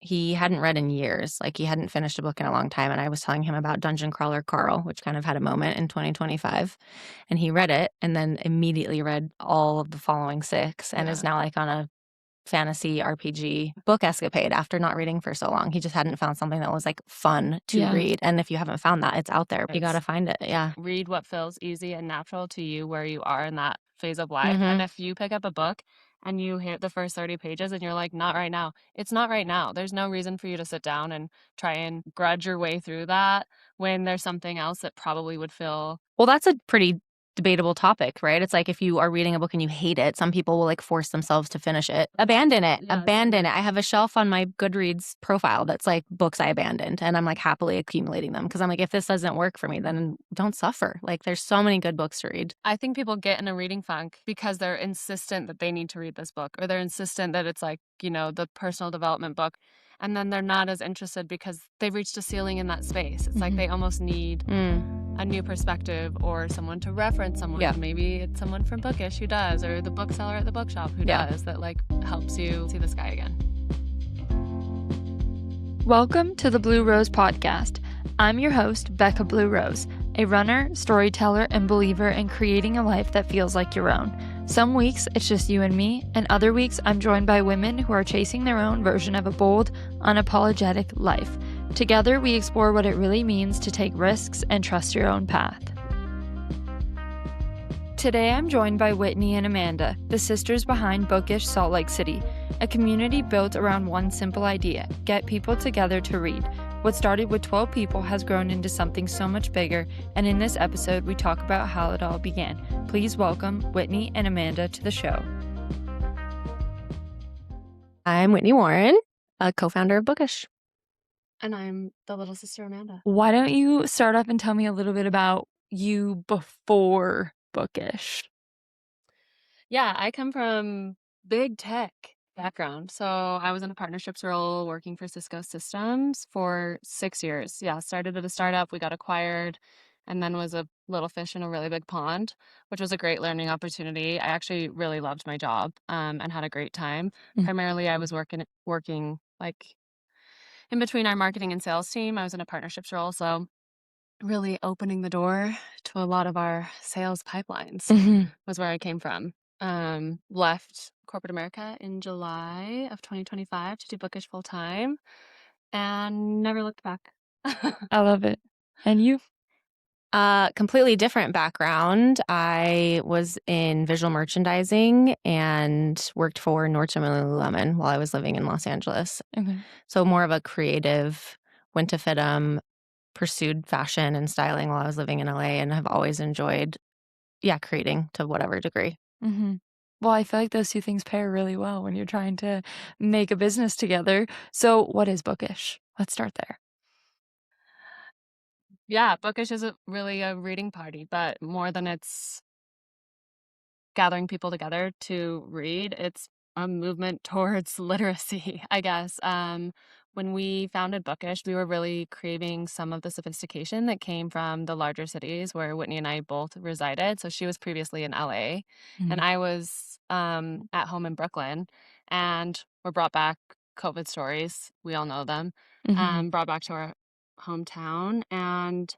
he hadn't read in years. Like, he hadn't finished a book in a long time. And I was telling him about Dungeon Crawler Carl, which kind of had a moment in 2025. And he read it and then immediately read all of the following 6 and is now like on a fantasy RPG book escapade after not reading for so long. He just hadn't found something that was like fun to read. And if you haven't found that, it's out there. You got to find it. Yeah. Read what feels easy and natural to you where you are in that phase of life. And if you pick up a book and you hit the first 30 pages and you're like, not right now, it's not right now. There's no reason for you to sit down and try and grudge your way through that when there's something else that probably would feel. Well, that's a pretty debatable topic, right? It's like if you are reading a book and you hate it, some people will like force themselves to finish it. Abandon it. Yeah, Abandon it. I have a shelf on my Goodreads profile that's like books I abandoned, and I'm like happily accumulating them because I'm like, if this doesn't work for me, then don't suffer. Like, there's so many good books to read. I think people get in a reading funk because they're insistent that they need to read this book, or they're insistent that it's like, the personal development book. And then they're not as interested because they've reached a ceiling in that space. It's like they almost need a new perspective or someone to reference someone. Yeah. Maybe it's someone from Bookish who does, or the bookseller at the bookshop who does, that like helps you see the sky again. Welcome to the Blue Rose Podcast. I'm your host, Becca Blue Rose, a runner, storyteller, and believer in creating a life that feels like your own. Some weeks, it's just you and me, and other weeks, I'm joined by women who are chasing their own version of a bold, unapologetic life. Together, we explore what it really means to take risks and trust your own path. Today, I'm joined by Whitney and Amanda, the sisters behind Bookish Salt Lake City, a community built around one simple idea: get people together to read. What started with 12 people has grown into something so much bigger, and in this episode, we talk about how it all began. Please welcome Whitney and Amanda to the show. I'm Whitney Warren, a co-founder of Bookish. And I'm the little sister Amanda. Why don't you start off and tell me a little bit about you before Bookish? Yeah, I come from big tech background. So I was in a partnerships role working for Cisco Systems for 6 years. Yeah, started at a startup, we got acquired, and then was a little fish in a really big pond, which was a great learning opportunity. I actually really loved my job and had a great time. Primarily, I was working like in between our marketing and sales team. I was in a partnerships role, so really opening the door to a lot of our sales pipelines was where I came from. Left corporate America in July of 2025 to do Bookish full time and never looked back. I love it. And you? Completely different background. I was in visual merchandising and worked for Nordstrom and Lululemon while I was living in Los Angeles. Okay. So more of a creative, went to FITM, pursued fashion and styling while I was living in LA, and have always enjoyed, creating to whatever degree. Well, I feel like those two things pair really well when you're trying to make a business together. So what is Bookish? Let's start there. Yeah, Bookish is really a reading party, but more than it's gathering people together to read, it's a movement towards literacy, I guess. When we founded Bookish, we were really craving some of the sophistication that came from the larger cities where Whitney and I both resided. So she was previously in LA, and I was at home in Brooklyn, and were brought back. COVID stories, we all know them, brought back to our hometown. And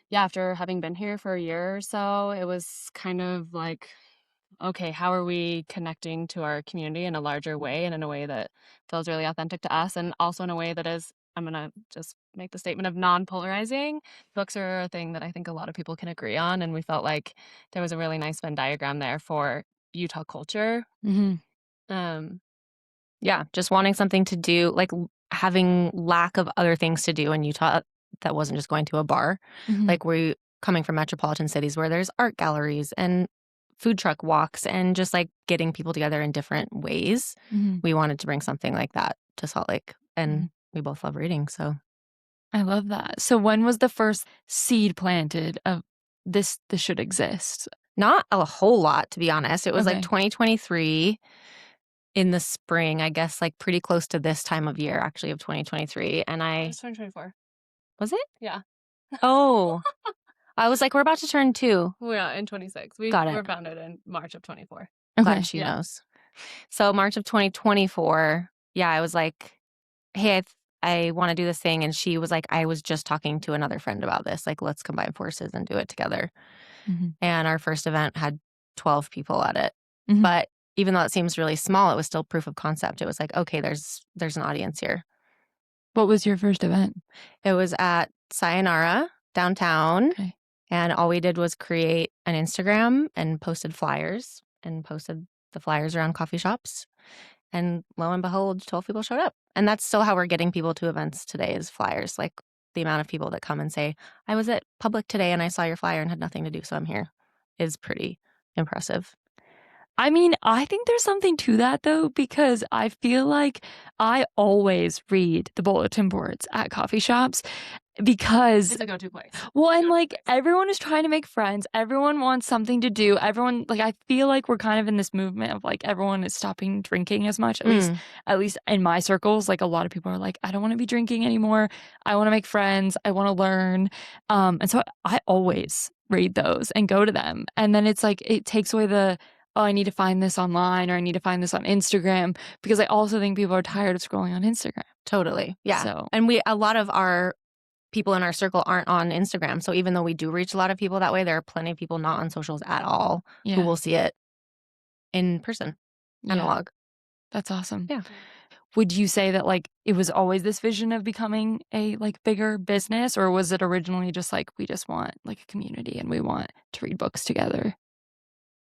yeah, after having been here for a year or so, it was kind of like, okay, how are we connecting to our community in a larger way and in a way that feels really authentic to us, and also in a way that is, I'm going to just make the statement of non-polarizing. Books are a thing that I think a lot of people can agree on, and we felt like there was a really nice Venn diagram there for Utah culture. Just wanting something to do, like having lack of other things to do in Utah that wasn't just going to a bar. Like, we're coming from metropolitan cities where there's art galleries and food truck walks and just like getting people together in different ways. We wanted to bring something like that to Salt Lake, and we both love reading. So I love that. So when was the first seed planted of this should exist? Not a whole lot, to be honest. It was like 2023 in the spring, I guess, like pretty close to this time of year, actually, of 2023. And It was 2024. Was it? Yeah. Oh, I was like, we're about to turn 2. Yeah, in 26. We Got it. were founded in March of 24. Glad she knows. So March of 2024, I was like, hey, I want to do this thing. And she was like, I was just talking to another friend about this. Like, let's combine forces and do it together. Mhm. And our first event had 12 people at it. Mhm. But even though it seems really small, it was still proof of concept. It was like, okay, there's an audience here. What was your first event? It was at Sayonara downtown. Okay. And all we did was create an Instagram and posted flyers and posted the flyers around coffee shops. And lo and behold, 12 people showed up. And that's still how we're getting people to events today is flyers. Like the amount of people that come and say, I was at Public today and I saw your flyer and had nothing to do, so I'm here, is pretty impressive. I mean, I think there's something to that though, because I feel like I always read the bulletin boards at coffee shops because It's a go-to place. well, and like everyone is trying to make friends. Everyone wants something to do. Everyone like I feel like we're kind of in this movement of like everyone is stopping drinking as much. At least in my circles, like a lot of people are like, I don't want to be drinking anymore. I want to make friends. I want to learn. And so I always read those and go to them. And then it's like it takes away the oh, I need to find this online or I need to find this on Instagram because I also think people are tired of scrolling on Instagram. Totally. Yeah. So And a lot of our people in our circle aren't on Instagram. So even though we do reach a lot of people that way, there are plenty of people not on socials at all who will see it in person, analog. That's awesome. Yeah. Would you say that like it was always this vision of becoming a like bigger business, or was it originally just like we just want like a community and we want to read books together?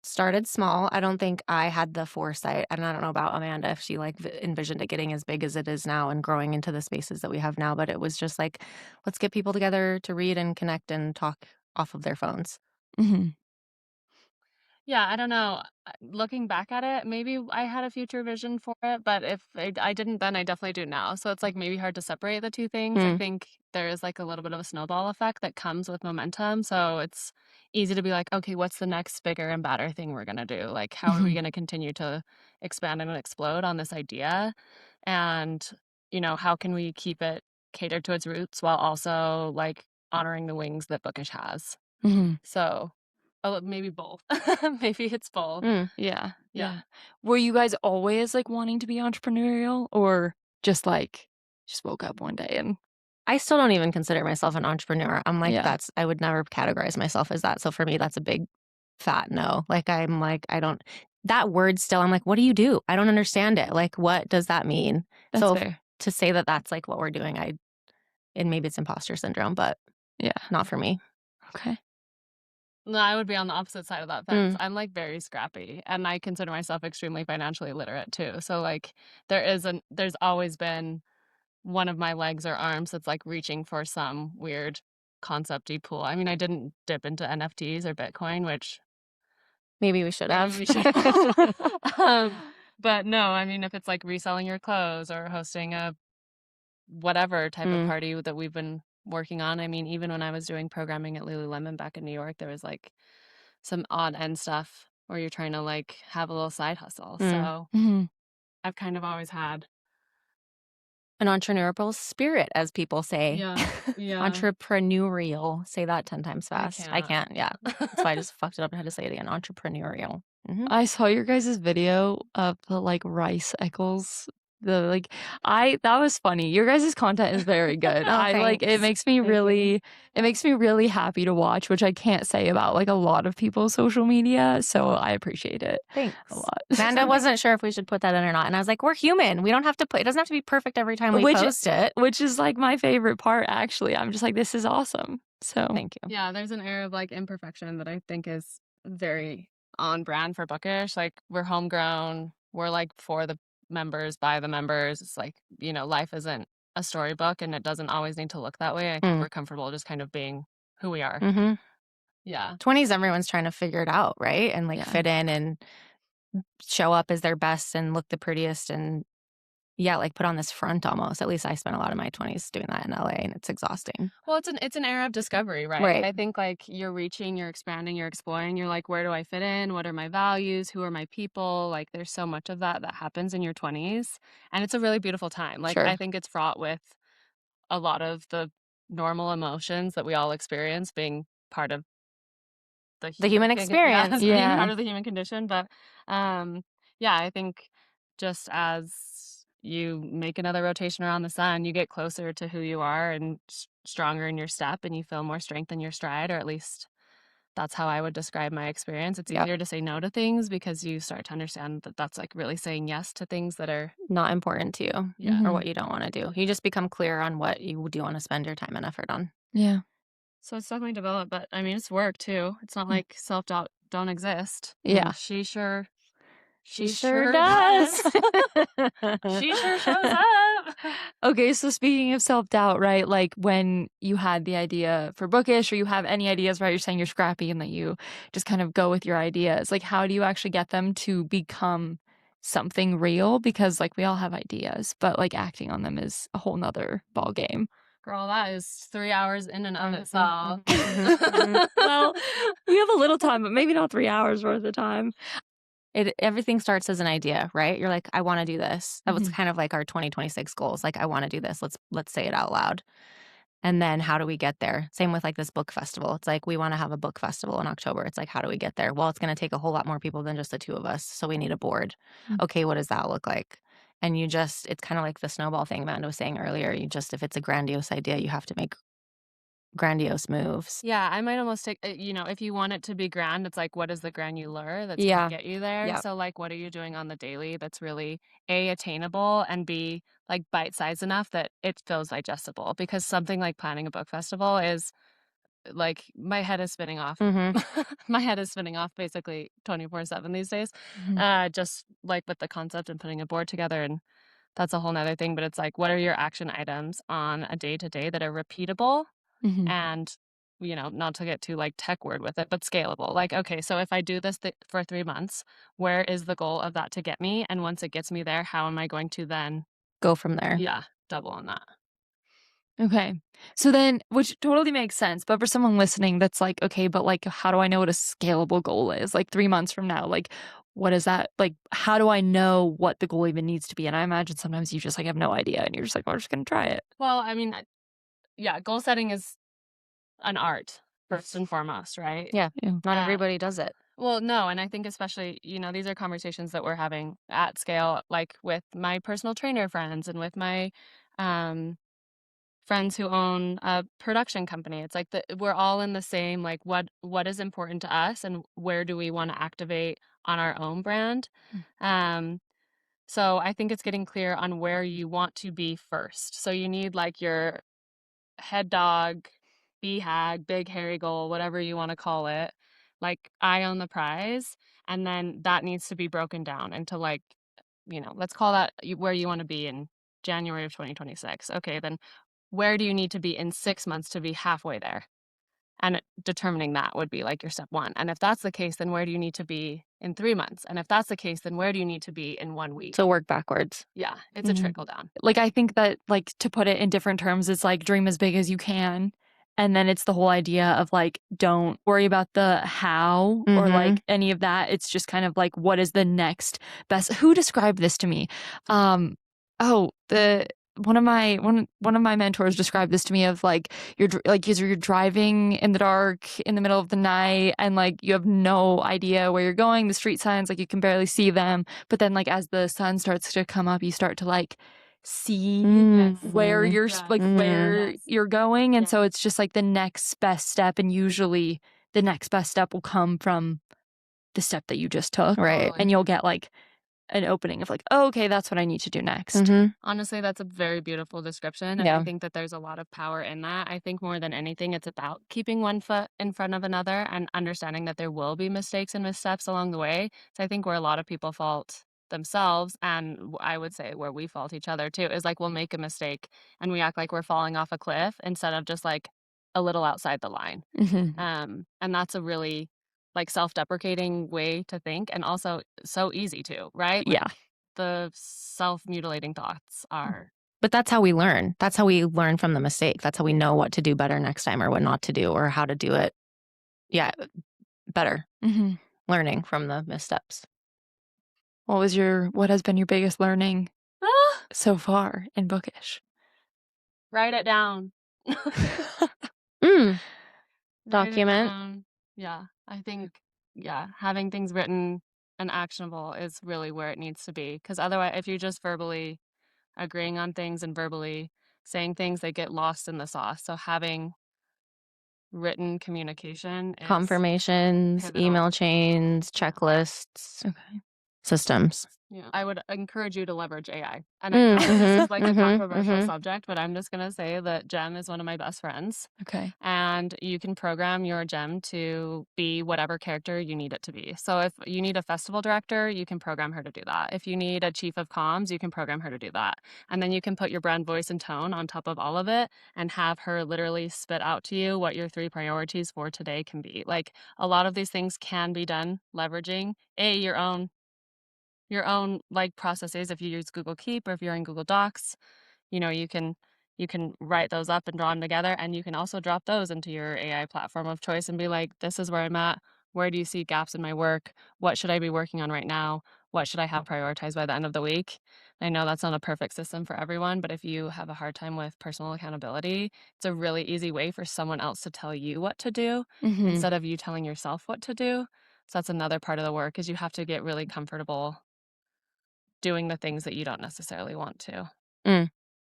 Started small. I don't think I had the foresight, and I don't know about Amanda if she like envisioned it getting as big as it is now and growing into the spaces that we have now, but it was just like, let's get people together to read and connect and talk off of their phones. Mm-hmm. Yeah, I don't know. Looking back at it, maybe I had a future vision for it, but if I didn't then, I definitely do now. So it's like maybe hard to separate the two things. I think there is like a little bit of a snowball effect that comes with momentum. So it's easy to be like, okay, what's the next bigger and badder thing we're going to do? Like, how are we going to continue to expand and explode on this idea? And, how can we keep it catered to its roots while also like honoring the wings that Bookish has? Mm-hmm. So maybe both. Maybe it's both. Yeah. Yeah. Were you guys always like wanting to be entrepreneurial, or just like just woke up one day and I still don't even consider myself an entrepreneur. I'm like, yeah. I would never categorize myself as that. So for me, that's a big fat no. Like, I'm like, I don't, that word still, I'm like, what do you do? I don't understand it. Like, what does that mean? That's So fair. to say that that's like what we're doing, and maybe it's imposter syndrome, but Yeah. not for me. Okay. No, I would be on the opposite side of that fence. I'm like very scrappy and I consider myself extremely financially literate too. So like there's always been one of my legs or arms that's like reaching for some weird concepty pool. I mean, I didn't dip into NFTs or Bitcoin, which Maybe we should maybe have. we should. But no, I mean, if it's like reselling your clothes or hosting a whatever type of party that we've been working on. I mean, even when I was doing programming at Lululemon back in New York, there was like some odd end stuff where you're trying to like have a little side hustle. So Mm-hmm. I've kind of always had An entrepreneurial spirit, as people say. yeah. Entrepreneurial. Say that 10 times fast. I can't. can't. Yeah. That's why I just fucked it up and had to say it again. Entrepreneurial. I saw your guys' video of the like rice eccles. The like that was funny. Your guys' content is very good. Oh, I like it thanks. makes me really it makes me really happy to watch, which I can't say about like a lot of people's social media. So I appreciate it Thanks. a lot. Amanda wasn't sure if we should put that in or not. And I was like, we're human. We don't have to it doesn't have to be perfect every time we post it. Which is like my favorite part actually. I'm just like, this is awesome. So Thank you. Yeah, there's an air of like imperfection that I think is very on brand for Bookish. Like we're homegrown. We're like for the members, by the members. It's like, life isn't a storybook and it doesn't always need to look that way. I think we're comfortable just kind of being who we are. Yeah. 20s, everyone's trying to figure it out, right? And like fit in and show up as their best and look the prettiest and like put on this front almost. At least I spent a lot of my 20s doing that in LA and it's exhausting. Well, it's an era of discovery, right? I think like you're reaching, you're expanding, you're exploring. You're like, where do I fit in? What are my values? Who are my people? Like there's so much of that happens in your 20s and it's a really beautiful time. Like I think it's fraught with a lot of the normal emotions that we all experience being part of the human experience. being part of the human condition. But yeah, I think just as you make another rotation around the sun, you get closer to who you are and stronger in your step, and you feel more strength in your stride, or at least that's how I would describe my experience. It's Yep. easier to say no to things because you start to understand that that's like really saying yes to things that are Not important to you yeah. or what you don't want to do. You just become clear on what you do want to spend your time and effort on. Yeah. So it's definitely developed, but I mean, it's work too. It's not like self-doubt don't exist. Yeah. She sure She sure does. She sure shows up. Okay, so speaking of self-doubt, right? Like when you had the idea for Bookish or you have any ideas, right? You're saying you're scrappy and that you just kind of go with your ideas. Like how do you actually get them to become something real? Because like we all have ideas, but like acting on them is a whole nother ball game. Girl, that is 3 hours in and of itself. Well, you have a little time, but maybe not 3 hours worth of time. Everything starts as an idea, right? You're like, I want to do this. That was Mhm. kind of like our 2026 goals. Like, I want to do this. Let's say it out loud. And then how do we get there? Same with like this book festival. It's like we want to have a book festival in October. It's like, how do we get there? Well, it's going to take a whole lot more people than just the two of us. So we need a board. Mm. Okay, what does that look like? And it's kind of like the snowball thing Amanda was saying earlier. If it's a grandiose idea, you have to make grandiose moves. Yeah, I might almost take, if you want it to be grand, it's like, what is the granular that's Yeah. gonna get you there? Yep. So, like, what are you doing on the daily that's really A, attainable, and B, like bite-sized enough that it feels digestible? Because something like planning a book festival is like my head is spinning off. Mm-hmm. My head is spinning off basically 24/7 these days. Just like with the concept and putting a board together, and that's a whole nother thing. But it's like, what are your action items on a day-to-day that are repeatable Mhm. and not to get too like tech word with it, but scalable. Like, okay, so if I do this for 3 months, where is the goal of that to get me? And once it gets me there, how am I going to then, Go from there. yeah, double on that? Okay. So then, which totally makes sense. But for someone listening that's like, okay, but like, how do I know what a scalable goal is? Like 3 months from now, like, what is that? Like, how do I know what the goal even needs to be? And I imagine sometimes you just like have no idea and you're just like, well, we're just going to try it. Well, I mean, yeah, goal setting is an art first and foremost, right? Yeah. Yeah. Not Uh, everybody does it. Well, no, and I think especially, these are conversations that we're having at scale, like with my personal trainer friends and with my um friends who own a production company. It's like we're all in the same, like what is important to us and where do we want to activate on our own brand. Um, so I think it's getting clear on where you want to be first. So you need like your head dog, BHAG, big hairy goal, whatever you want to call it, like eye on the prize. And then that needs to be broken down into like, let's call that where you want to be in January of 2026. Okay, then where do you need to be in 6 months to be halfway there? And determining that would be like your step one. And if that's the case, then where do you need to be in 3 months? And if that's the case, then where do you need to be in 1 week? So work backwards. Yeah, it's a Mhm. trickle down. Like, I think that, like, to put it in different terms, it's like dream as big as you can. And then it's the whole idea of like, don't worry about the how or Mhm. like any of that. It's just kind of like, what is the next best? Who described this to me? Oh, one of my mentors described this to me of like you're driving in the dark in the middle of the night and like you have no idea where you're going. The street signs like you can barely see them, but then like as the sun starts to come up, you start to like see where Mhm. you're like where Yes. you're going, and Yes. so it's just like the next best step, and usually the next best step will come from the step that you just took, Right. Totally. and you'll get like an opening of like, oh, okay, that's what I need to do next. Mhm. Honestly, that's a very beautiful description. And Yeah. I think that there's a lot of power in that. I think more than anything, it's about keeping one foot in front of another and understanding that there will be mistakes and missteps along the way. So I think where a lot of people fault themselves, and I would say where we fault each other too, is like we'll make a mistake and we act like we're falling off a cliff instead of just like a little outside the line. Mhm. And that's a really like self-deprecating way to think and also so easy to, right? Like, Yeah. the self-mutilating thoughts are But that's how we learn. That's how we learn from the mistake. That's how we know what to do better next time or what not to do or how to do it. Yeah, better. Mhm. Learning from the missteps. What has been your biggest learning ah, so far in Bookish? write it down. Mm. Write it Document. down. Yeah, I think, yeah, having things written and actionable is really where it needs to be. Because otherwise, if you just verbally agreeing on things and verbally saying things, they get lost in the sauce. So having written communication is Confirmations, pivotal. email chains, checklists, Okay. systems. Yeah, I would encourage you to leverage AI. And I Mm, know this is mhm, like a mhm, controversial mhm. subject, but I'm just gonna say that Gem is one of my best friends. Okay. And you can program your gem to be whatever character you need it to be. So if you need a festival director, you can program her to do that. If you need a chief of comms, you can program her to do that. And then you can put your brand voice and tone on top of all of it and have her literally spit out to you what your 3 priorities for today can be. Like a lot of these things can be done leveraging your own like processes. If you use Google Keep or if you're in Google Docs, you can write those up and draw them together, and you can also drop those into your AI platform of choice and be like, this is where I'm at. Where do you see gaps in my work? What should I be working on right now? What should I have prioritized by the end of the week? I know that's not a perfect system for everyone, but if you have a hard time with personal accountability, it's a really easy way for someone else to tell you what to do Mm-hmm. instead of you telling yourself what to do. So that's another part of the work is you have to get really comfortable doing the things that you don't necessarily want to. Mm,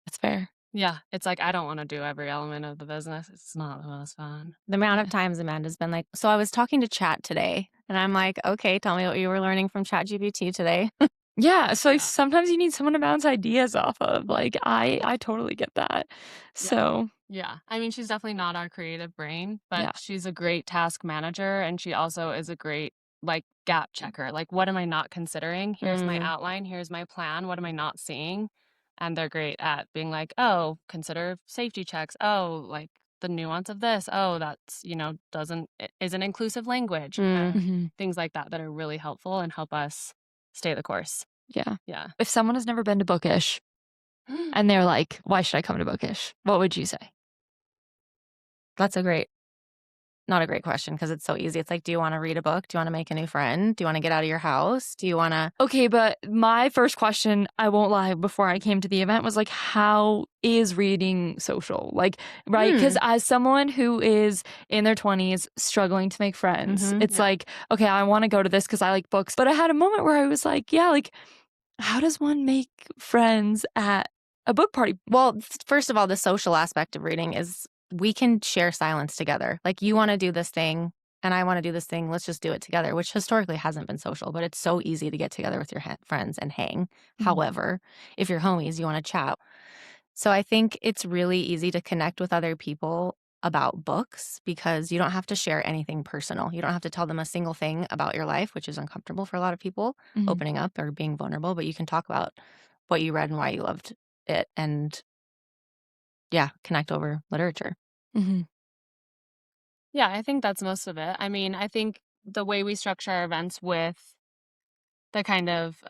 that's fair. Yeah, it's like I don't wanna do every element of the business, it's not the most fun. The amount of Yeah. times Amanda's been like, "So I was talking to Chat today," and I'm like, "Okay, tell me what you were learning from ChatGPT today." Yeah, so, like, Yeah, sometimes you need someone to bounce ideas off of, like, I totally get that. yeah, So, yeah. I mean, she's definitely not our creative brain, but yeah. she's a great task manager, and she also is a great, like, gap checker, like, "What am I not considering? Here's my Mm, outline, here's my plan, what am I not seeing?" And they're great at being like, "Oh, consider safety checks. Oh, like, the nuance of this. Oh, that's, doesn't isn't inclusive language." mm. Mhm. Things like that that are really helpful and help us stay the course. Yeah. Yeah. If someone has never been to Bookish and they're like, "Why should I come to Bookish?" What would you say? That's a great not a great question because it's so easy. It's like, do you wanna read a book? Do you wanna make a new friend? Do you wanna get out of your house? Do you wanna Okay, but my first question, I won't lie, before I came to the event was like, how is reading social? Like, right? Because Hmm. as someone who is in their 20s struggling to make friends, Mhm. it's Yeah. like, okay, I want to go to this because I like books. But I had a moment where I was like, yeah, like, how does one make friends at a book party? Well, first of all, the social aspect of reading is we can share silence together. Like, you wanna do this thing, and I wanna do this thing, let's just do it together, which historically hasn't been social, but it's so easy to get together with your friends and hang. Mhm. However, if you're homies, you wanna chat. So I think it's really easy to connect with other people about books because you don't have to share anything personal. You don't have to tell them a single thing about your life, which is uncomfortable for a lot of people, Mhm. opening up or being vulnerable, but you can talk about what you read and why you loved it and yeah, connect over literature. Mhm. Yeah, I think that's most of it. I mean, I think the way we structure our events with the kind of,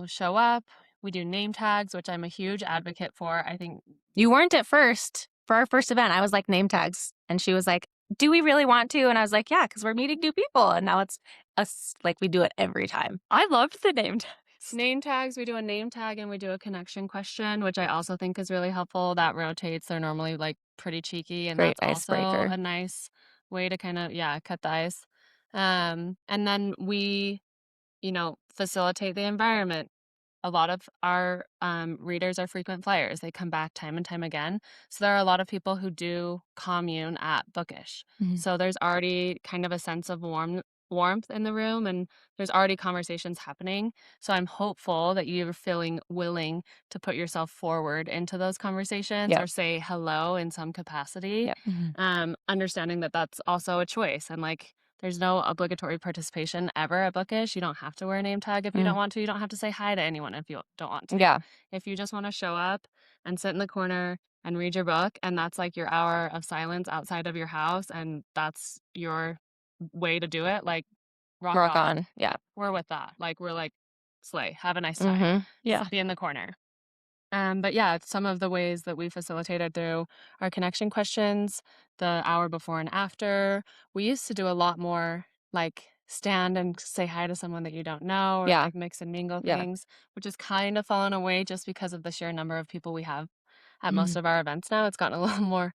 show up, we do name tags, which I'm a huge advocate for. I think You weren't at first. For our first event, I was like, name tags. And she was like, do we really want to? And I was like, yeah, because we're meeting new people. And now it's us, like, we do it every time. I loved the name tags. name tags, we do a name tag and we do a connection question, which I also think is really helpful. That rotates. They're normally like pretty cheeky, and Great that's also icebreaker. a nice way to kind of, yeah, cut the ice. And then we, facilitate the environment. A lot of our readers are frequent flyers. They come back time and time again. So there are a lot of people who do commune at Bookish. Mhm. So there's already kind of a sense of warmth in the room, and there's already conversations happening. So I'm hopeful that you're feeling willing to put yourself forward into those conversations or Yep. say hello in some capacity, Yep. Mhm. understanding that that's also a choice. And like, there's no obligatory participation ever at Bookish. You don't have to wear a name tag if you Mm. don't want to. You don't have to say hi to anyone if you don't want to. Yeah. If you just want to show up and sit in the corner and read your book, and that's like your hour of silence outside of your house, and that's your way to do it, like, rock Rock on. on. Yeah. We're with that. Like, we're like, slay, have a nice time. Mhm. Yeah. Be in the corner. But yeah, some of the ways that we facilitated through our connection questions, the hour before and after. We used to do a lot more like stand and say hi to someone that you don't know or Yeah. like mix and mingle Yeah. things, which has kind of fallen away just because of the sheer number of people we have at most Mhm. of our events now. It's gotten a little more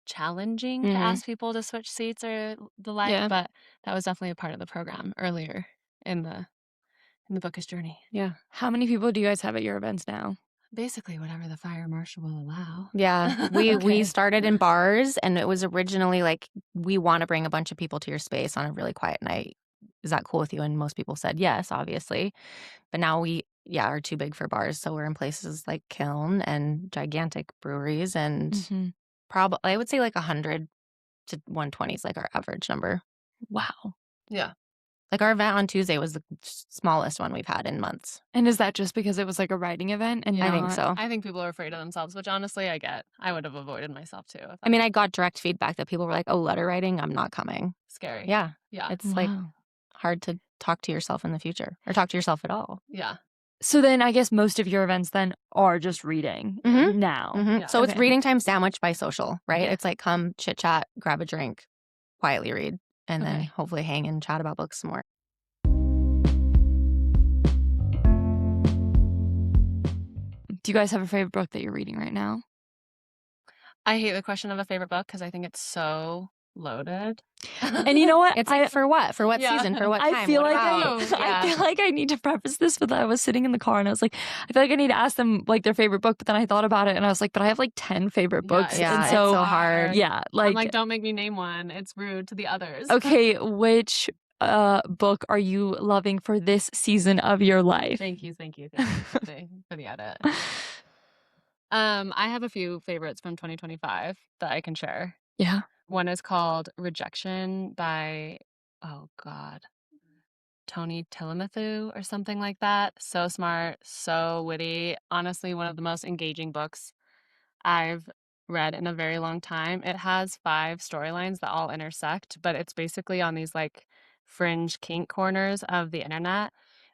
challenging to Mhm. ask people to switch seats or the like, Yeah. but that was definitely a part of the program earlier in the bookish journey. Yeah. How many people do you guys have at your events now? Basically, whatever the fire marshal will allow. Yeah. We Okay. started in bars, and it was originally like, we want to bring a bunch of people to your space on a really quiet night. Is that cool with you? And most people said yes, obviously. But now we, are too big for bars. So we're in places like Kiln and gigantic breweries, and Mhm. probably, I would say like 100 to 120 is like our average number. Wow. Yeah. Like our event on Tuesday was the smallest one we've had in months. And is that just because it was like a writing event and I think not- so. I think people are afraid of themselves, which honestly I get. I would have avoided myself too. If I mean, I got direct feedback that people were like, oh, letter writing, I'm not coming. scary. Yeah. Yeah. It's like Wow. hard to talk to yourself in the future or talk to yourself at all. Yeah. So then I guess most of your events then are just reading Mhm. now. Mhm. Yeah. So it's Okay. reading time sandwiched by social, right? Yeah. It's like come chit chat, grab a drink, quietly read, and then Okay. hopefully hang and chat about books some more. Do you guys have a favorite book that you're reading right now? I hate the question of a favorite book because I think it's so loaded. And you know what? It's like for what? For what Yeah. season? For what time? I feel What like about? I feel like I need to preface this with I was sitting in the car and I was like, I feel like I need to ask them like their favorite book, but then I thought about it and I was like, but I have like 10 favorite books. Yeah, and it's so, so hard. yeah, I'm like, don't make me name one. It's rude to the others. Okay, which book are you loving for this season of your life? Thank you for the edit. I have a few favorites from 2025 that I can share. Yeah. One is called Rejection by, oh God, Tony Tillamook or something like that. So smart, so witty. Honestly, one of the most engaging books I've read in a very long time. It has 5 storylines that all intersect, but it's basically on these like fringe kink corners of the internet.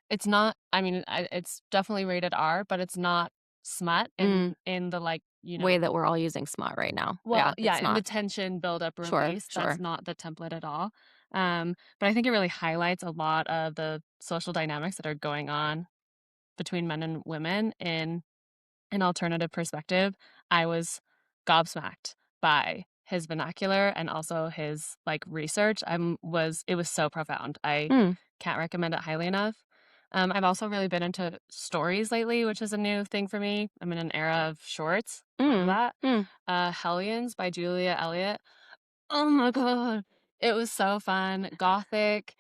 It's not, I mean, it's definitely rated R, but it's not smut in the like, Way that we're all using smut right now. well, yeah, it's in the not. tension build up Sure, release. sure. That's not the template at all. But I think it really highlights a lot of the social dynamics that are going on between men and women in an alternative perspective. I was gobsmacked by his vernacular and also his like research. It was so profound. I can't recommend it highly enough. I've also really been into stories lately, which is a new thing for me. I'm in an era of shorts. Love that. Hellions by Julia Elliott. Oh my god. It was so fun. Gothic,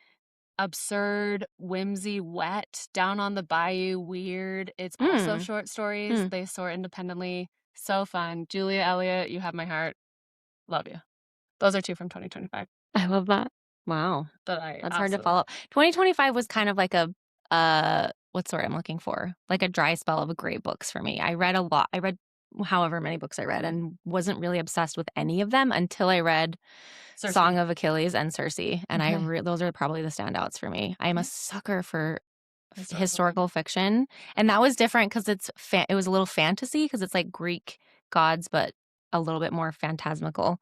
absurd, whimsy, wet, down on the bayou, weird. It's also short stories. They soar independently. So fun. Julia Elliott, you have my heart. Love you. Those are 2 from 2025 I love that. Wow. that I That's hard to absolutely- follow. 2025 was kind of like a what's the word I'm looking for? Like a dry spell of great books for me. I read a lot. I read however many books I read and wasn't really obsessed with any of them until I read Cersei. Song of Achilles and Cersei. And Okay. those are probably the standouts for me. I am a Yeah. sucker for Historical fiction. And that was different because it was a little fantasy because it's like Greek gods, but a little bit more phantasmical.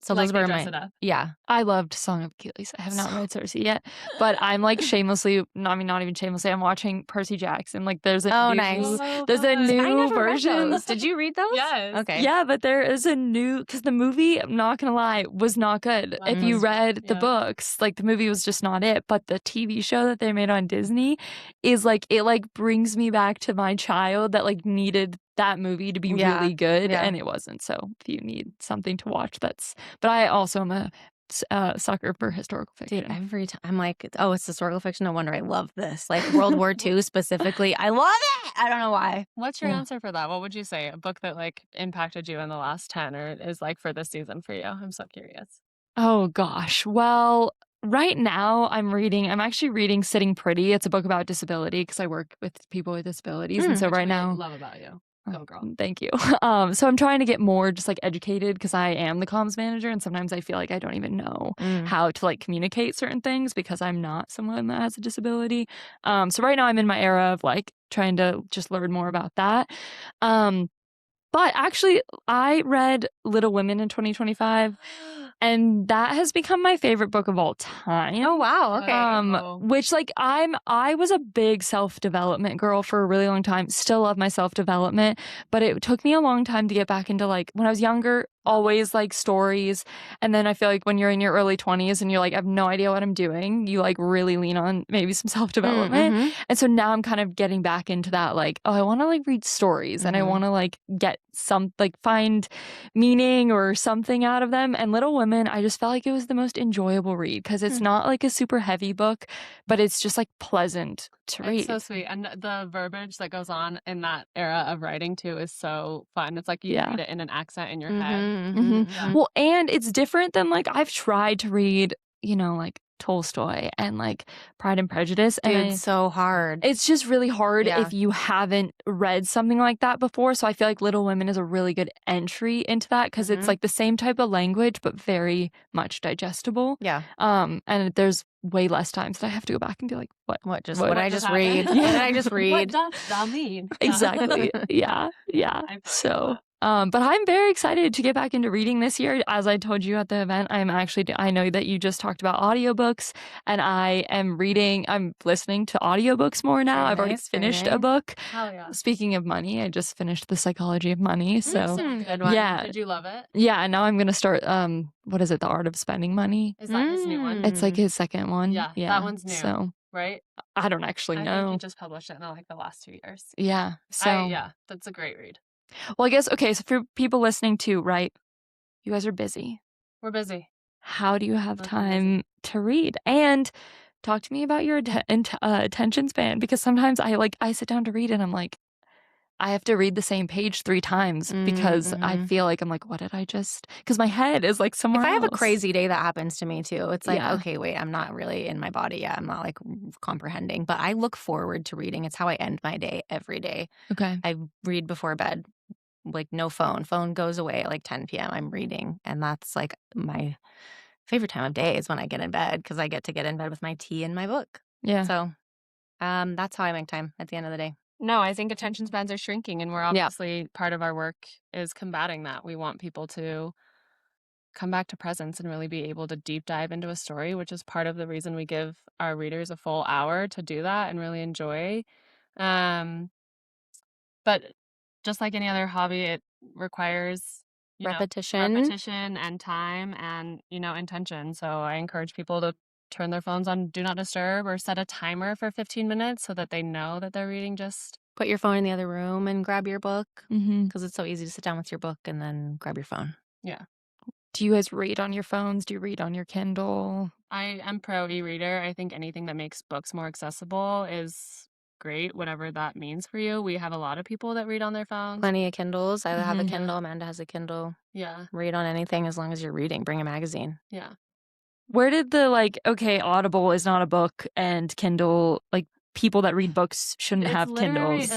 So Like those they were dress my it up. yeah. I loved Song of Achilles. I have not read Cersei yet, but I'm like shamelessly, no, I mean not even shamelessly. I'm watching Percy Jackson. Like there's a Oh, new, nice. there's a fun. new I never version. read those. Did you read those? Yes. Okay. Yeah, but there is a new because the movie, I'm not gonna lie, was not good. Mine If you was- read the yeah. books, like the movie was just not it. But the TV show that they made on Disney is like it like brings me back to my child that like needed that movie to be Yeah, really good, yeah. and it wasn't. So if you need something to watch, but I also am a sucker for historical fiction. Dude, every time I'm like, oh, it's historical fiction. No wonder I love this. Like World War II specifically. I love it. I don't know why. What's your Yeah. answer for that? What would you say? A book that like impacted you in the last 10 or is like for this season for you? I'm so curious. Oh gosh. Well, right now I'm actually reading Sitting Pretty. It's a book about disability because I work with people with disabilities. And so Which right we now, love about you. Go girl. thank you. So I'm trying to get more just like educated because I am the comms manager and sometimes I feel like I don't even know how to like communicate certain things because I'm not someone that has a disability. So right now I'm in my era of like trying to just learn more about that. But actually I read Little Women in 2025 and that has become my favorite book of all time. Oh wow. Okay. Which like I was a big self-development girl for a really long time. Still love my self-development, but it took me a long time to get back into like when I was younger, always like stories. And then I feel like when you're in your early 20s and you're like, I have no idea what I'm doing, you like really lean on maybe some self-development. Mm-hmm. And so now I'm kind of getting back into that, like, oh, I want to like read stories and I want to like get some, like find meaning or something out of them. And Little Women, I just felt like it was the most enjoyable read because it's not like a super heavy book, but it's just like pleasant to read. It's so sweet. And the verbiage that goes on in that era of writing too is so fun. It's like you read it in an accent in your head. Yeah. Well, and it's different than like I've tried to read, you know, like Tolstoy and like Pride and Prejudice. Dude, And so hard. it's just really hard if you haven't read something like that before. So I feel like Little Women is a really good entry into that because it's like the same type of language, but very much digestible. Yeah. And there's way less times that I have to go back and be like, what did I just read? What did I just read? What does that mean? Exactly. Yeah. So, but I'm very excited to get back into reading this year. As I told you at the event, I know that you just talked about audiobooks, and I'm listening to audiobooks more now. I've already finished a book. Hell yeah. Speaking of money, I just finished The Psychology of Money. So, good one. Yeah. Did you love it? Yeah. And now I'm going to start, what is it? The Art of Spending Money. Is that his new one? It's like his second one. Yeah. That one's new. So, right? I don't actually I know. think he just published it in like the last 2 years. Yeah. So, yeah, that's a great read. Well, I guess, okay, so for people listening too, right? You guys are busy. We're busy. How do you have time to read? And talk to me about your attention span, because sometimes I sit down to read and I'm like, I have to read the same page 3 times because I feel like I'm like, what did I just? Because my head is like somewhere If I have a else. crazy day, that happens to me too. It's like, Yeah. okay, wait, I'm not really in my body yet. I'm not like comprehending, but I look forward to reading. It's how I end my day every day. Okay. I read before bed, like no phone. Phone goes away at like 10 p.m. I'm reading. And that's like my favorite time of day is when I get in bed because I get to get in bed with my tea and my book. Yeah. So that's how I make time at the end of the day. No, I think attention spans are shrinking, and we're obviously part of our work is combating that. We want people to come back to presence and really be able to deep dive into a story, which is part of the reason we give our readers a full hour to do that and really enjoy. But just like any other hobby, it requires repetition and time and, intention. So I encourage people to turn their phones on Do Not Disturb or set a timer for 15 minutes so that they know that they're reading. Just put your phone in the other room and grab your book because it's so easy to sit down with your book and then grab your phone. Yeah. Do you guys read on your phones? Do you read on your Kindle? I am pro e-reader. I think anything that makes books more accessible is great, whatever that means for you. We have a lot of people that read on their phones. Plenty of Kindles. I have a Kindle. Amanda has a Kindle. Yeah. Read on anything as long as you're reading. Bring a magazine. Yeah. Where did the Audible is not a book and Kindle, people that read books shouldn't have Kindles?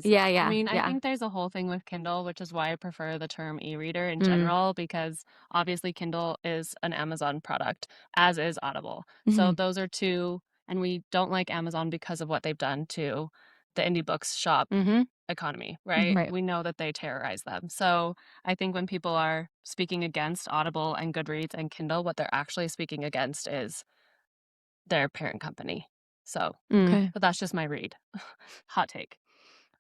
Yeah. I mean, I think there's a whole thing with Kindle, which is why I prefer the term e-reader in general, because obviously Kindle is an Amazon product, as is Audible. So those are two, and we don't like Amazon because of what they've done to the indie books shop economy, right? Right. We know that they terrorize them. So I think when people are speaking against Audible and Goodreads and Kindle, what they're actually speaking against is their parent company. So, but that's just my read. Hot take.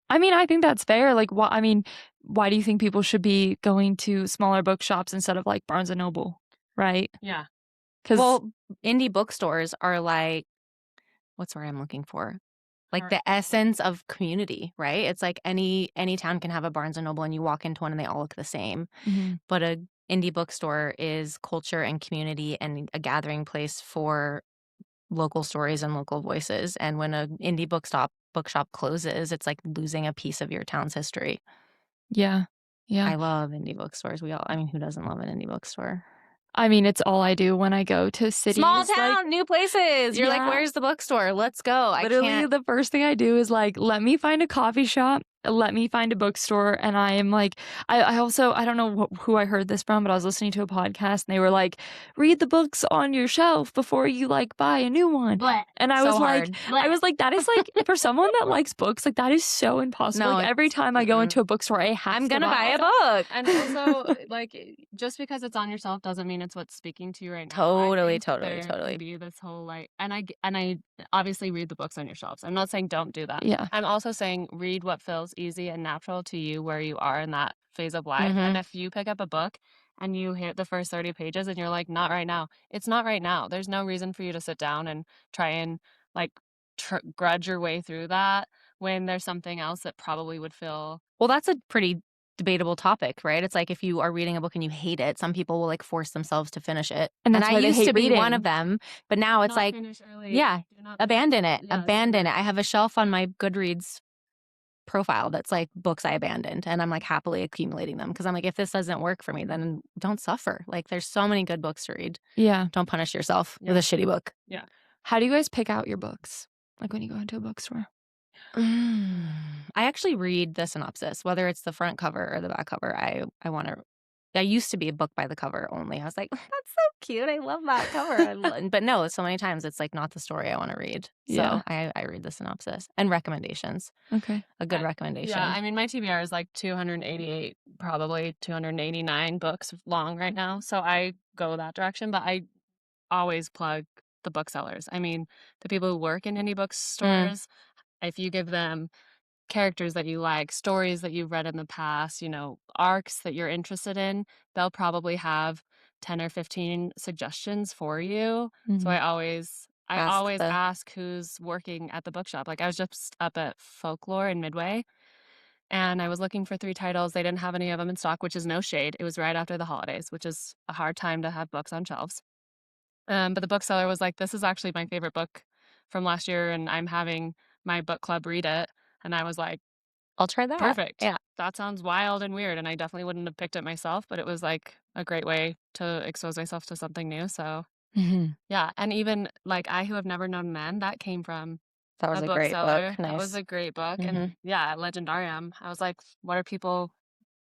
I mean, I think that's fair. Why do you think people should be going to smaller bookshops instead of like Barnes and Noble, right? Yeah. Because indie bookstores are like, what's the word I'm looking for? Like the essence of community, right? It's like any town can have a Barnes and Noble and you walk into one and they all look the same. But a indie bookstore is culture and community and a gathering place for local stories and local voices. And when an indie bookshop closes, it's like losing a piece of your town's history. Yeah. I love indie bookstores. Who doesn't love an indie bookstore? I mean, it's all I do when I go to cities. Small town, new places. You're like, where's the bookstore? Let's go. Literally, the first thing I do is let me find a coffee shop. Let me find a bookstore. And I am like, I also, I don't know who I heard this from, but I was listening to a podcast and they were like, read the books on your shelf before you buy a new one. Blech. And I was like, that is for someone that likes books, that is so impossible. No, every time I go into a bookstore, I'm going to buy a book. And also, just because it's on your shelf doesn't mean it's what's speaking to you right now. Totally. Be this whole and I obviously read the books on your shelves. I'm not saying don't do that. Yeah. I'm also saying read what feels easy and natural to you where you are in that phase of life. And if you pick up a book and you hit the first 30 pages and you're like, not right now. It's not right now. There's no reason for you to sit down and try and like grudge your way through that when there's something else that probably would feel. Well, that's a pretty debatable topic, right? It's like if you are reading a book and you hate it, some people will like force themselves to finish it. And that's I why they used hate to be one reading. of them, but now it's Not like, finish early. yeah, Do not abandon it. Yeah, Abandon it. I have a shelf on my Goodreads profile that's like books I abandoned, and I'm like happily accumulating them because I'm like, if this doesn't work for me, then don't suffer. Like there's so many good books to read. Yeah. Don't punish yourself with a shitty book. Yeah. How do you guys pick out your books? Like when you go into a bookstore? I actually read the synopsis, whether it's the front cover or the back cover. I used to be a book by the cover only. I was like, that's so cute. I love that cover. But no, so many times it's like not the story I want to read. So Yeah. I read the synopsis and recommendations. Okay. A good recommendation. Yeah, I mean, my TBR is like 288, probably 289 books long right now. So I go that direction, but I always plug the booksellers. I mean, the people who work in indie bookstores, if you give them characters that you like, stories that you've read in the past, you know, arcs that you're interested in, they'll probably have 10 or 15 suggestions for you. So I always ask who's working at the bookshop. Like I was just up at Folklore in Midway and I was looking for 3 titles. They didn't have any of them in stock, which is no shade. It was right after the holidays, which is a hard time to have books on shelves. But the bookseller was like, this is actually my favorite book from last year and I'm having my book club read it. And I was like, I'll try that. perfect. Yeah. That sounds wild and weird. And I definitely wouldn't have picked it myself, but it was like a great way to expose myself to something new. So yeah. And even like I Who Have Never Known Men, that came from That was a great bookseller. book. That was Nice. a great book. And yeah, Legendarium. I was like, what are people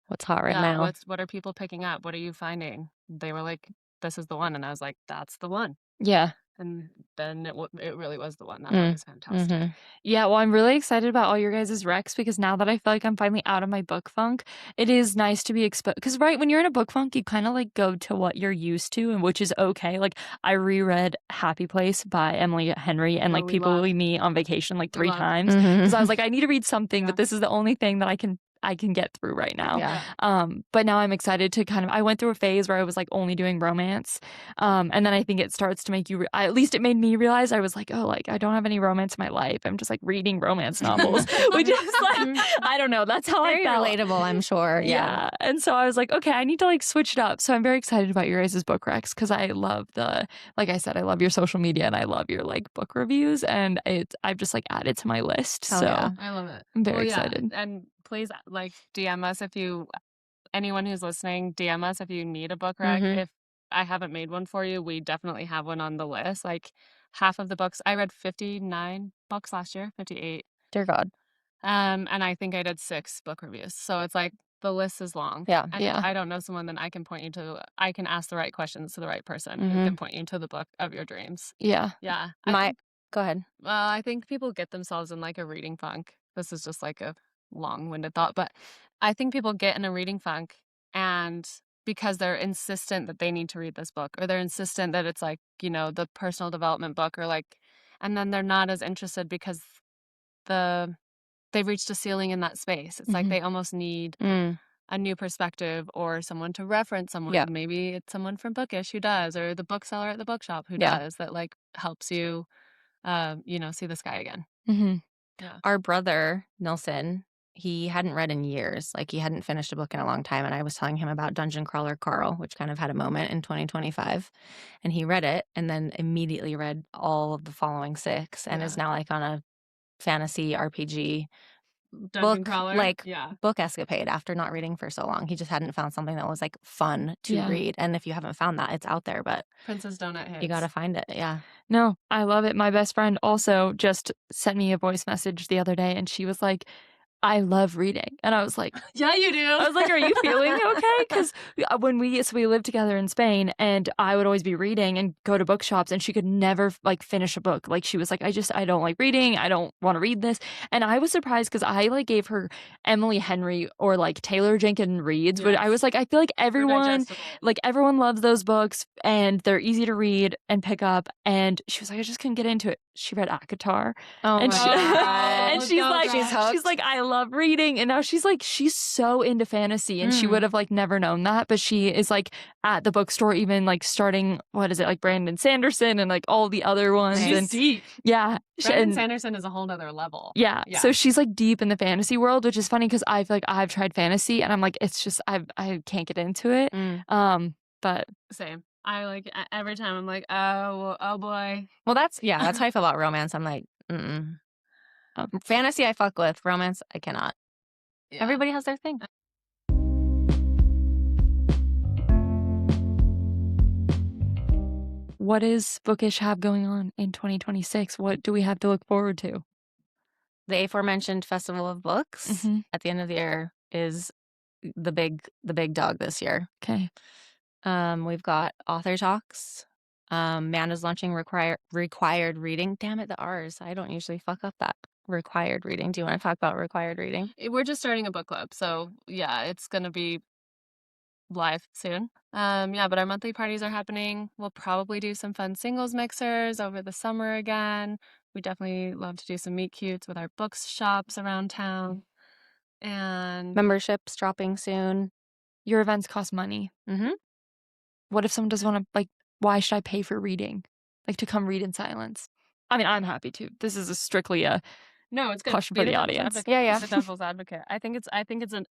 What's hot right now? what are people picking up? What are you finding? They were like, this is the one. And I was like, that's the one. Yeah. And then it really was the one. That book is fantastic. Yeah, well, I'm really excited about all your guys' recs because now that I feel like I'm finally out of my book funk, it is nice to be exposed. Because, right, when you're in a book funk, you kind of like go to what you're used to, and which is okay. Like, I reread Happy Place by Emily Henry and like People We Meet on Vacation like 3 times because I was like, I need to read something, but this is the only thing that I can get through right now. Yeah. But now I'm excited to I went through a phase where I was like only doing romance. And then I think it starts to make you, at least it made me realize I was like, oh, like I don't have any romance in my life. I'm just like reading romance novels, which is like, I don't know. That's how I felt. Relatable, I'm sure. Yeah. And so I was like, okay, I need to like switch it up. So I'm very excited about your guys' book recs because I love like I said, I love your social media and I love your like book reviews and I've just like added to my list. Oh, so yeah. I love it. I'm very excited. And please like DM us anyone who's listening, DM us if you need a book rec. If I haven't made one for you, we definitely have one on the list. Like half of the books, I read 59 books last year, 58. Dear God. And I think I did 6 book reviews. So it's like the list is long. Yeah. And if I don't know someone, then I can point you to, I can ask the right questions to the right person who can point you to the book of your dreams. Yeah. Yeah. Go ahead. Well, I think people get themselves in like a reading funk. This is just like a long-winded thought, but I think people get in a reading funk and because they're insistent that they need to read this book or they're insistent that it's like, you know, the personal development book or like, and then they're not as interested because they've reached a ceiling in that space. It's like they almost need a new perspective or someone to reference someone. Yeah. Maybe it's someone from Bookish who does, or the bookseller at the bookshop who does, that like helps you, you know, see the sky again. Yeah. Our brother, Nilsson, he hadn't read in years. Like he hadn't finished a book in a long time. And I was telling him about Dungeon Crawler Carl, which kind of had a moment in 2025. And he read it and then immediately read all of the following 6 and is now like on a fantasy RPG Dungeon book, Crawler? book escapade after not reading for so long. He just hadn't found something that was like fun to read. And if you haven't found that, it's out there, but Princess Donut hits. you got to find it. Yeah. No, I love it. My best friend also just sent me a voice message the other day and she was like, I love reading. And I was like, yeah, you do. I was like, are you feeling okay? Because when we lived together in Spain and I would always be reading and go to bookshops and she could never like finish a book. Like she was like, I don't like reading. I don't want to read this. And I was surprised because I like gave her Emily Henry or like Taylor Jenkins Reads. But I was like, I feel like everyone loves those books and they're easy to read and pick up. And she was like, I just couldn't get into it. She read Akatar. Oh and my she, God. and she's hooked. like, I love reading. And now she's so into fantasy and she would have like never known. known that, but she is like at the bookstore, even like starting, what is it, like Brandon Sanderson and like all the other ones. She's And deep. yeah. Brandon Sanderson is a whole nother level. Yeah. So she's like deep in the fantasy world, which is funny because I feel like I've tried fantasy and I'm like, it's just, I can't get into it. But same. I like every time I'm like, oh boy. Well, that's how I feel about romance. I'm like, fantasy I fuck with, romance I cannot. Yeah. Everybody has their thing. What does Bookish have going on in 2026? What do we have to look forward to? The aforementioned Festival of Books at the end of the year is the big dog this year. Okay. We've got author talks. Amanda's launching required reading. Damn it, the R's. I don't usually fuck up that. Required reading. Do you want to talk about required reading? We're just starting a book club, so yeah, it's gonna be live soon. But our monthly parties are happening. We'll probably do some fun singles mixers over the summer again. We definitely love to do some meet cutes with our bookshops around town. And memberships dropping soon. Your events cost money. What if someone doesn't want to, like, why should I pay for reading? Like, to come read in silence? I mean, I'm happy to. This is strictly a it's good. Question for the audience. Yeah. The devil's advocate. I think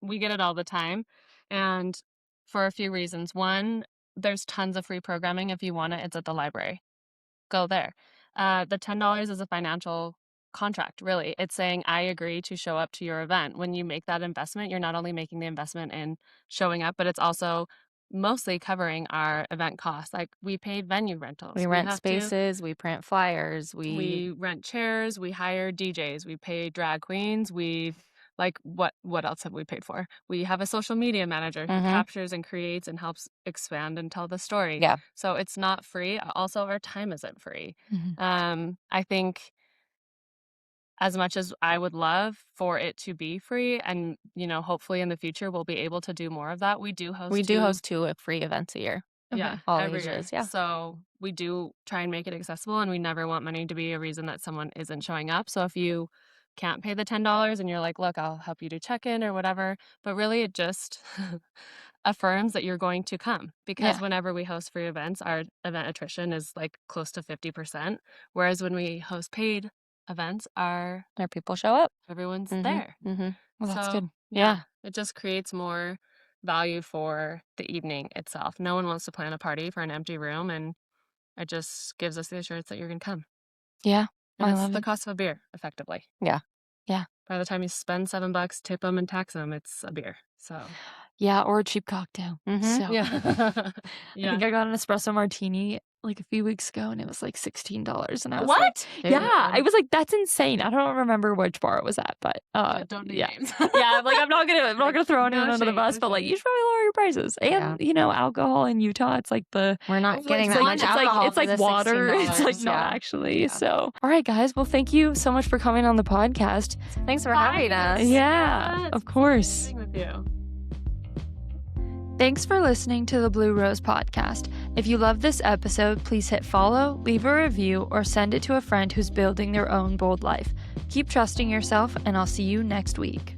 we get it all the time. And for a few reasons. One, there's tons of free programming. If you want it, it's at the library. Go there. The $10 is a financial contract, really. It's saying, I agree to show up to your event. When you make that investment, you're not only making the investment in showing up, but it's also mostly covering our event costs. Like, we paid venue rentals. We rent spaces, we print flyers, we rent chairs, we hire DJs, we pay drag queens, like, what else have we paid for? We have a social media manager who captures and creates and helps expand and tell the story. Yeah. So it's not free. Also, our time isn't free. I think as much as I would love for it to be free, and, hopefully in the future we'll be able to do more of that. We do host two free events a year. Yeah. All every ages. year. Yeah. So we do try and make it accessible, and we never want money to be a reason that someone isn't showing up. So if you can't pay the $10 and you're like, look, I'll help you do check-in or whatever, but really it just affirms that you're going to come, because whenever we host free events, our event attrition is like close to 50%, whereas when we host paid events, our people show up, everyone's there. Well, that's good. Yeah, it just creates more value for the evening itself. No one wants to plan a party for an empty room, and it just gives us the assurance that you're gonna come. Yeah. And it's the cost of a beer, effectively. Yeah. By the time you spend $7, tip them and tax them, it's a beer. So yeah, or a cheap cocktail. So yeah. I think I got an espresso martini like a few weeks ago, and it was like $16, and I was what? Like, yeah, I was like, that's insane. I don't remember which bar it was at, but don't do names. I'm like, I'm not gonna throw anyone under the bus, but like, you should probably lower your prices. And alcohol in Utah, it's like we're not getting that much alcohol. It's like water. It's like not actually. Yeah. So all right, guys. Well, thank you so much for coming on the podcast. Thanks for having us. Yeah, of course. With you. Thanks for listening to the Blue Rose Podcast. If you love this episode, please hit follow, leave a review, or send it to a friend who's building their own bold life. Keep trusting yourself, and I'll see you next week.